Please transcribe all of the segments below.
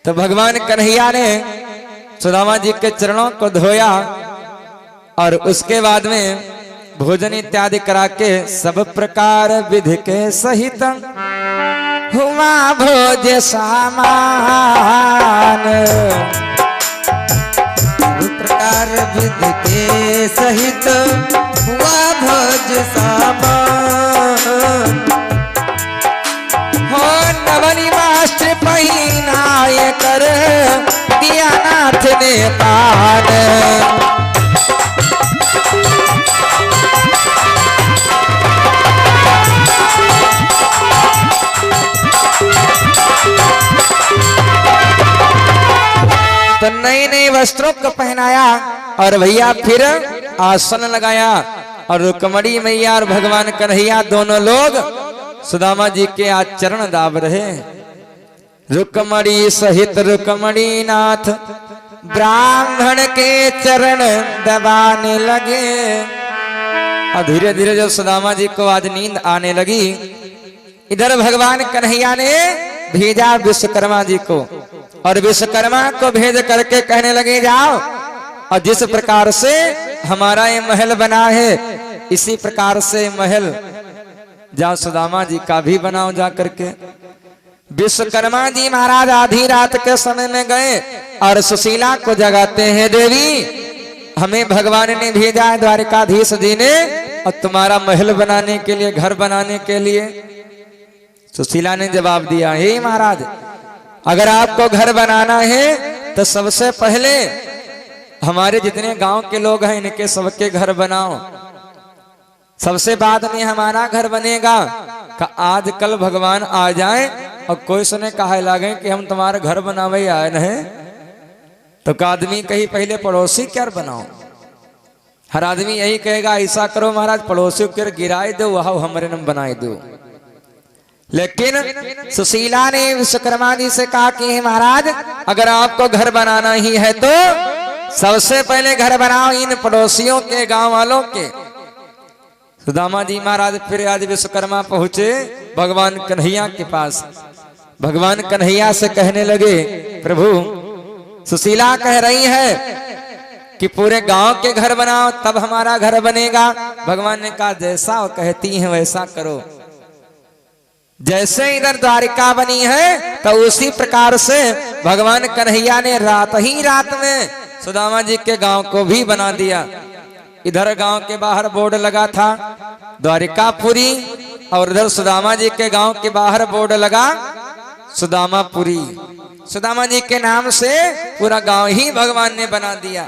तो भगवान कन्हैया ने सुदामा जी के चरणों को धोया और उसके बाद में भोजन इत्यादि करा के सब प्रकार विधि के सहित हुआ भोज सामान। सब प्रकार विधि के सहित हुआ भोज सामान। हो नवनी वस्त्र पहिनाए कर दिया नाथ ने पान। तो नई नई वस्त्रों को पहनाया और भैया फिर आसन लगाया और रुक्मणी मैया और भगवान कन्हैया दोनों लोग सुदामा जी के आचरण दाब रहे। रुक्मणी सहित रुक्मणी नाथ ब्राह्मण के चरण दबाने लगे। और धीरे धीरे जब सुदामा जी को आज नींद आने लगी, इधर भगवान कन्हैया ने भेजा विश्वकर्मा जी को और विश्वकर्मा को भेज करके कहने लगे जाओ और जिस प्रकार से हमारा ये महल बना है इसी प्रकार से महल जहाँ सुदामा जी का भी बनाओ जा करके। विश्वकर्मा जी महाराज आधी रात के समय में गए और सुशीला को जगाते हैं, देवी हमें भगवान ने भेजा है द्वारिकाधीश जी ने और तुम्हारा महल बनाने के लिए, घर बनाने के लिए। सुशीला ने जवाब दिया, हे महाराज अगर आपको घर बनाना है तो सबसे पहले हमारे जितने गांव के लोग हैं इनके सबके घर बनाओ, सबसे बाद में हमारा घर बनेगा। का आज कल भगवान आ जाए और कोई सुने कहा लगे कि हम तुम्हारे घर बनावे आए नहीं, तो का आदमी कहीं पहले पड़ोसी क्या बनाओ। हर आदमी यही कहेगा ऐसा करो महाराज पड़ोसी को गिराए दो वह हमारे नाम बनाए दो। लेकिन सुशीला ने विश्वकर्मा जी से कहा कि महाराज अगर आपको घर बनाना ही है तो सबसे पहले घर बनाओ इन पड़ोसियों के, गांव वालों के। सुदामा जी महाराज फिर आज विश्वकर्मा पहुंचे भगवान कन्हैया के पास। भगवान कन्हैया से कहने लगे, प्रभु सुशीला कह रही है कि पूरे गांव के घर बनाओ तब हमारा घर बनेगा। भगवान ने कहा जैसा वो कहती है वैसा करो। जैसे इधर द्वारिका बनी है तो उसी प्रकार से भगवान कन्हैया ने रात ही रात में सुदामा जी के गांव को भी बना दिया। इधर गांव के बाहर बोर्ड लगा था द्वारिकापुरी और इधर सुदामा जी के गांव के बाहर बोर्ड लगा सुदामापुरी। सुदामा जी के नाम से पूरा गांव ही भगवान ने बना दिया।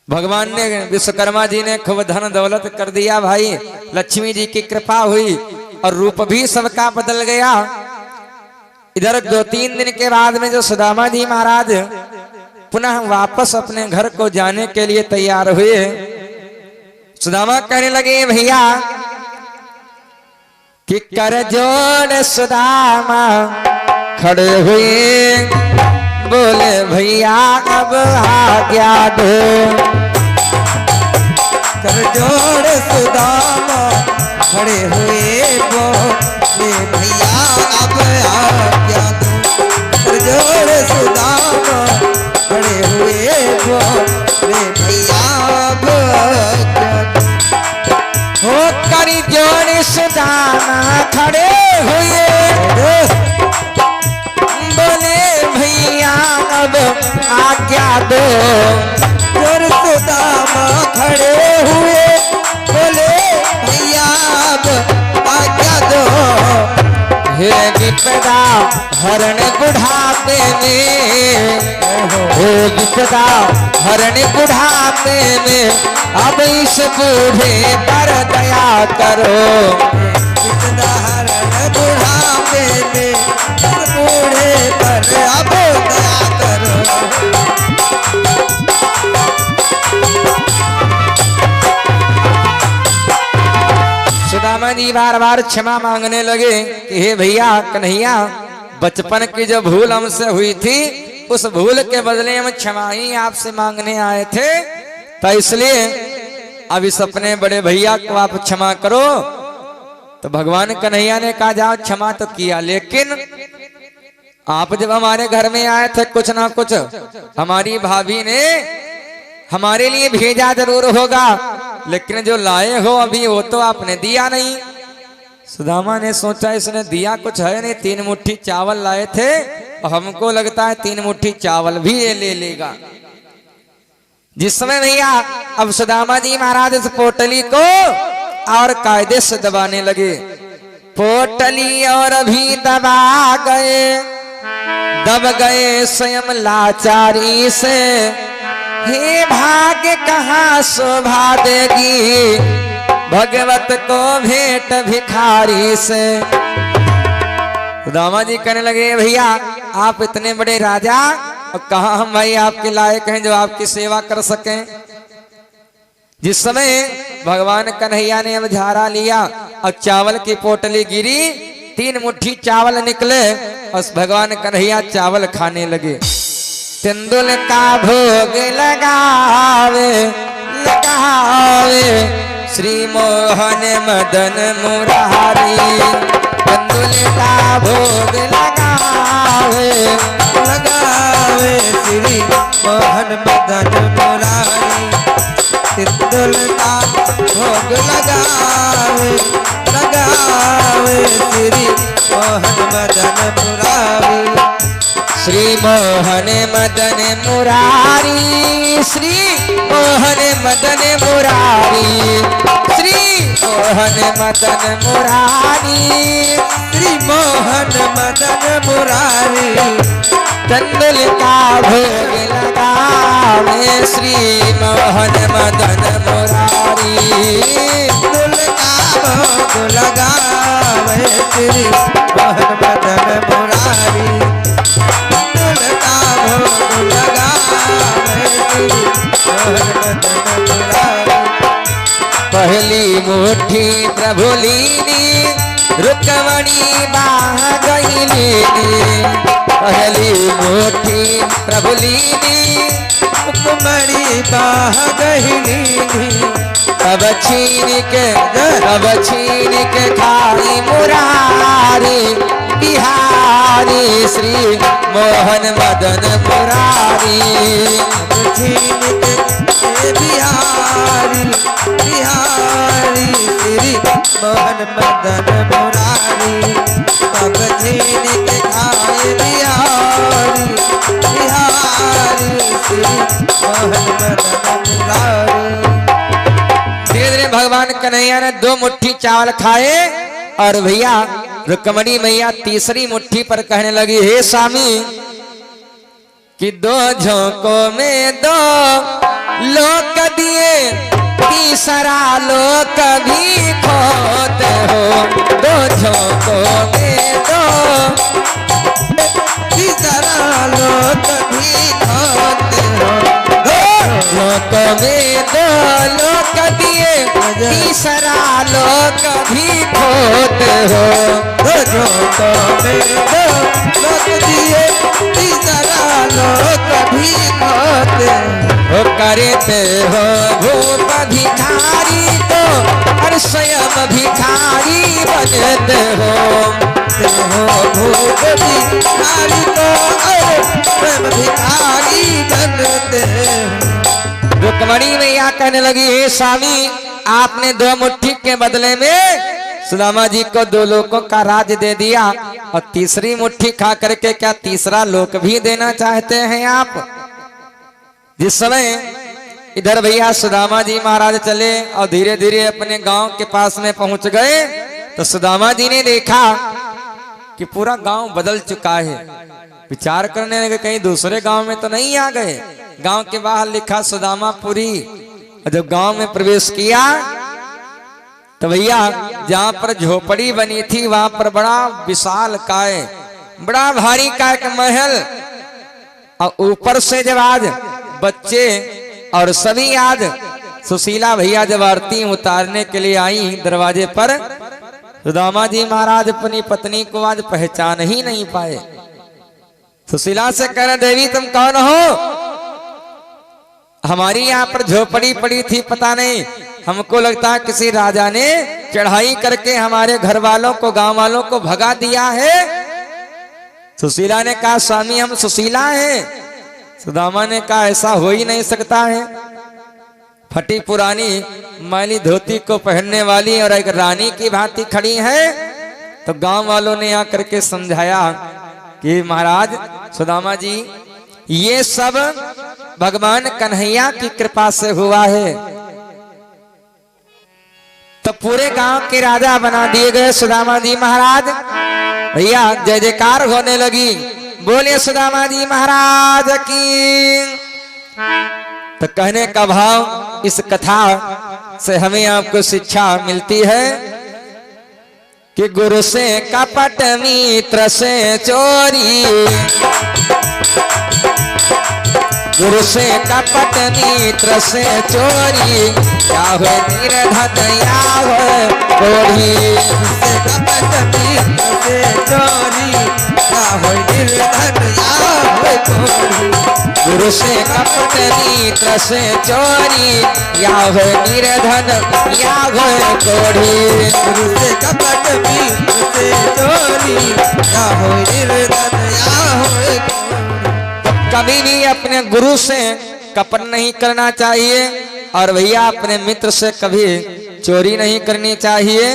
भगवान ने विश्वकर्मा जी ने खूब धन दौलत कर दिया भाई, लक्ष्मी जी की कृपा हुई और रूप भी सबका बदल गया। इधर 2-3 दिन के बाद में जो सुदामा जी महाराज पुनः वापस अपने घर को जाने के लिए तैयार हुए, सुदामा कहने लगे भैया कि कर जोड़ सुदामा खड़े हुए, बोले भैया अब आज्ञा दो। कर जोड़ सुदामा खड़े हुए बोले भैया अब आज्ञा दो। कर जोड़ सुदामा खड़े हुए बोले भैया अब आज्ञा दो। हो कर जोड़ सुदामा खड़े हुए, बोले भैया अब आज्ञा दो। जोड़ सुदामा खड़े हुए बोले भैया अब आज्ञा दो। हे विपदा हरण बुढ़ापे में, हे विपदा हरण बुढ़ापे में अब इस बूढ़े पर दया करो। विपदा हरण बुढ़ापे में बूढ़े पर अब दया करो। सुदामा जी बार बार क्षमा मांगने लगे कि हे भैया कन्हैया बचपन की जो भूल हमसे हुई थी उस भूल के बदले हम क्षमा ही आपसे मांगने आए थे, तो इसलिए अब इस अपने बड़े भैया को आप क्षमा करो। तो भगवान कन्हैया ने कहा जाओ क्षमा तो किया, लेकिन आप जब हमारे घर में आए थे कुछ ना कुछ हमारी भाभी ने हमारे लिए भेजा जरूर होगा, लेकिन जो लाए हो अभी वो तो आपने दिया नहीं। सुदामा ने सोचा इसने दिया कुछ है नहीं, 3 मुट्ठी चावल लाए थे और हमको लगता है 3 मुट्ठी चावल भी ये ले लेगा। जिस समय भैया अब सुदामा जी महाराज इस पोटली को और कायदे से दबाने लगे, पोटली और अभी दबा गए, दब गए स्वयं लाचारी से, हे भाग्य कहाँ शोभा देगी भगवत को भेंट भिखारी से। सुदामा जी कहने लगे भैया आप इतने बड़े राजा और कहा हम भाई आपके लायक हैं जो आपकी सेवा कर सकें। जिस समय भगवान कन्हैया ने अब झाड़ा लिया और चावल की पोटली गिरी, 3 मुट्ठी चावल निकले और भगवान कन्हैया चावल खाने लगे। तेंदुल का भोग लगावे लगावे श्री मोहन मदन मुरारी, तेंदुल का भोग लगावे लगावे श्री मोहन मदन मुरारी, तेंदुल का भोग लगावे लगावे श्री मोहन मदन मुरारी, श्री मोहन मदन मुरारी, श्री मोहन मदन मुरारी, श्री मोहन मदन मुरारी, श्री मोहन मदन मुरारी, तेंदुल का भोग लगावे श्री मोहन मदन मुरारी, तेंदुल का भोग लगावे श्री मोहन मदन मुरारी, तेंदुल का भोग लगावे श्री मोहन मदन मुरारी। पहली मुट्ठी प्रभु लीनी रुक्मणी बाह गई लीनी, पहली मुट्ठी प्रभु लीनी रुक्मणी बाह गई लीनी, अब छीन के खाई मुरारी बिहारी श्री मोहन मदन मुरारी, छीन के बिहारी बिहारी श्री मोहन मदन मुरारी, अब छीन के खाए बिहारी बिहारी श्री मोहन मदन मुरारी। धीरे धीरे भगवान कन्हैया ने 2 मुट्ठी चावल खाए और भैया रुक्मणी मैया तीसरी मुट्ठी पर कहने लगी, हे स्वामी कि 2 झोंकों में 2 लोक दिए, तीसरा लोक भी खोते हो, 2 झोंकों में 2 तीसरा लोक भी खोते हो, लोक में 2 लोक दिए, तीसरा लोक भी खोते हो, झोंकों में 2 लोक दिए, तीसरा लोक भी खोते हो, करते हो भूप भिखारी तो और स्वयं भिखारी बनते हो, भूप भिखारी तो और स्वयं भिखारी बनते हो। रुक्मणी मैया कहने लगी, हे स्वामी आपने 2 मुट्ठी के बदले में सुदामा जी को 2 लोकों का राज दे दिया और तीसरी मुट्ठी खा करके क्या तीसरा लोक भी देना चाहते हैं आप। जिस समय इधर भैया सुदामा जी महाराज चले और धीरे धीरे अपने गांव के पास में पहुंच गए तो सुदामा जी ने देखा कि पूरा गांव बदल चुका है। विचार करने लगे कहीं दूसरे गांव में तो नहीं आ गए। गांव के बाहर लिखा सुदामापुरी। जब गांव में प्रवेश किया तो भैया जहां पर झोपड़ी बनी थी वहां पर बड़ा विशाल काय, बड़ा भारी काय का महल, और ऊपर से जब आज बच्चे और सभी आज सुशीला भैया जब आरती उतारने के लिए आई दरवाजे पर, सुदामा जी महाराज अपनी पत्नी को आज पहचान ही नहीं पाए। सुशीला से कह रहे, देवी तुम कौन हो? हमारी यहाँ पर झोपड़ी पड़ी थी, पता नहीं, हमको लगता है किसी राजा ने चढ़ाई करके हमारे घर वालों को, गांव वालों को भगा दिया है। सुशीला ने कहा स्वामी हम सुशीला हैं। सुदामा ने कहा ऐसा हो ही नहीं सकता है। फटी पुरानी मैली धोती को पहनने वाली और एक रानी की भांति खड़ी है। तो गांव वालों ने आकर के समझाया कि महाराज सुदामा जी ये सब भगवान कन्हैया की कृपा से हुआ है। तो पूरे गांव के राजा बना दिए गए सुदामा जी महाराज। भैया जय जयकार होने लगी, बोले सुदामा जी महाराज की। तो कहने का भाव इस कथा से हमें आपको शिक्षा मिलती है कि गुरु से कपट मित्र से चोरी, गुरु से कपट मित्र से चोरी, क्या हो निर्धन या हो कोढ़ी। से कपट मित्र से चोरी, क्या हो निर्धन या हो कोढ़ी। गुरु से कपट मित्र से चोरी, या हो निर्धन या हो कोढ़ी। गुरु से कपट मित्र से चोरी, क्या हो निर्धन या हो कोढ़ी। कभी भी अपने गुरु से कपट नहीं करना चाहिए और भैया अपने मित्र से कभी चोरी नहीं करनी चाहिए।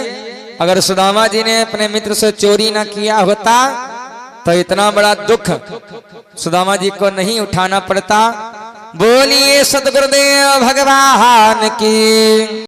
अगर सुदामा जी ने अपने मित्र से चोरी ना किया होता तो इतना बड़ा दुख सुदामा जी को नहीं उठाना पड़ता। बोलिए सतगुरुदेव भगवान की।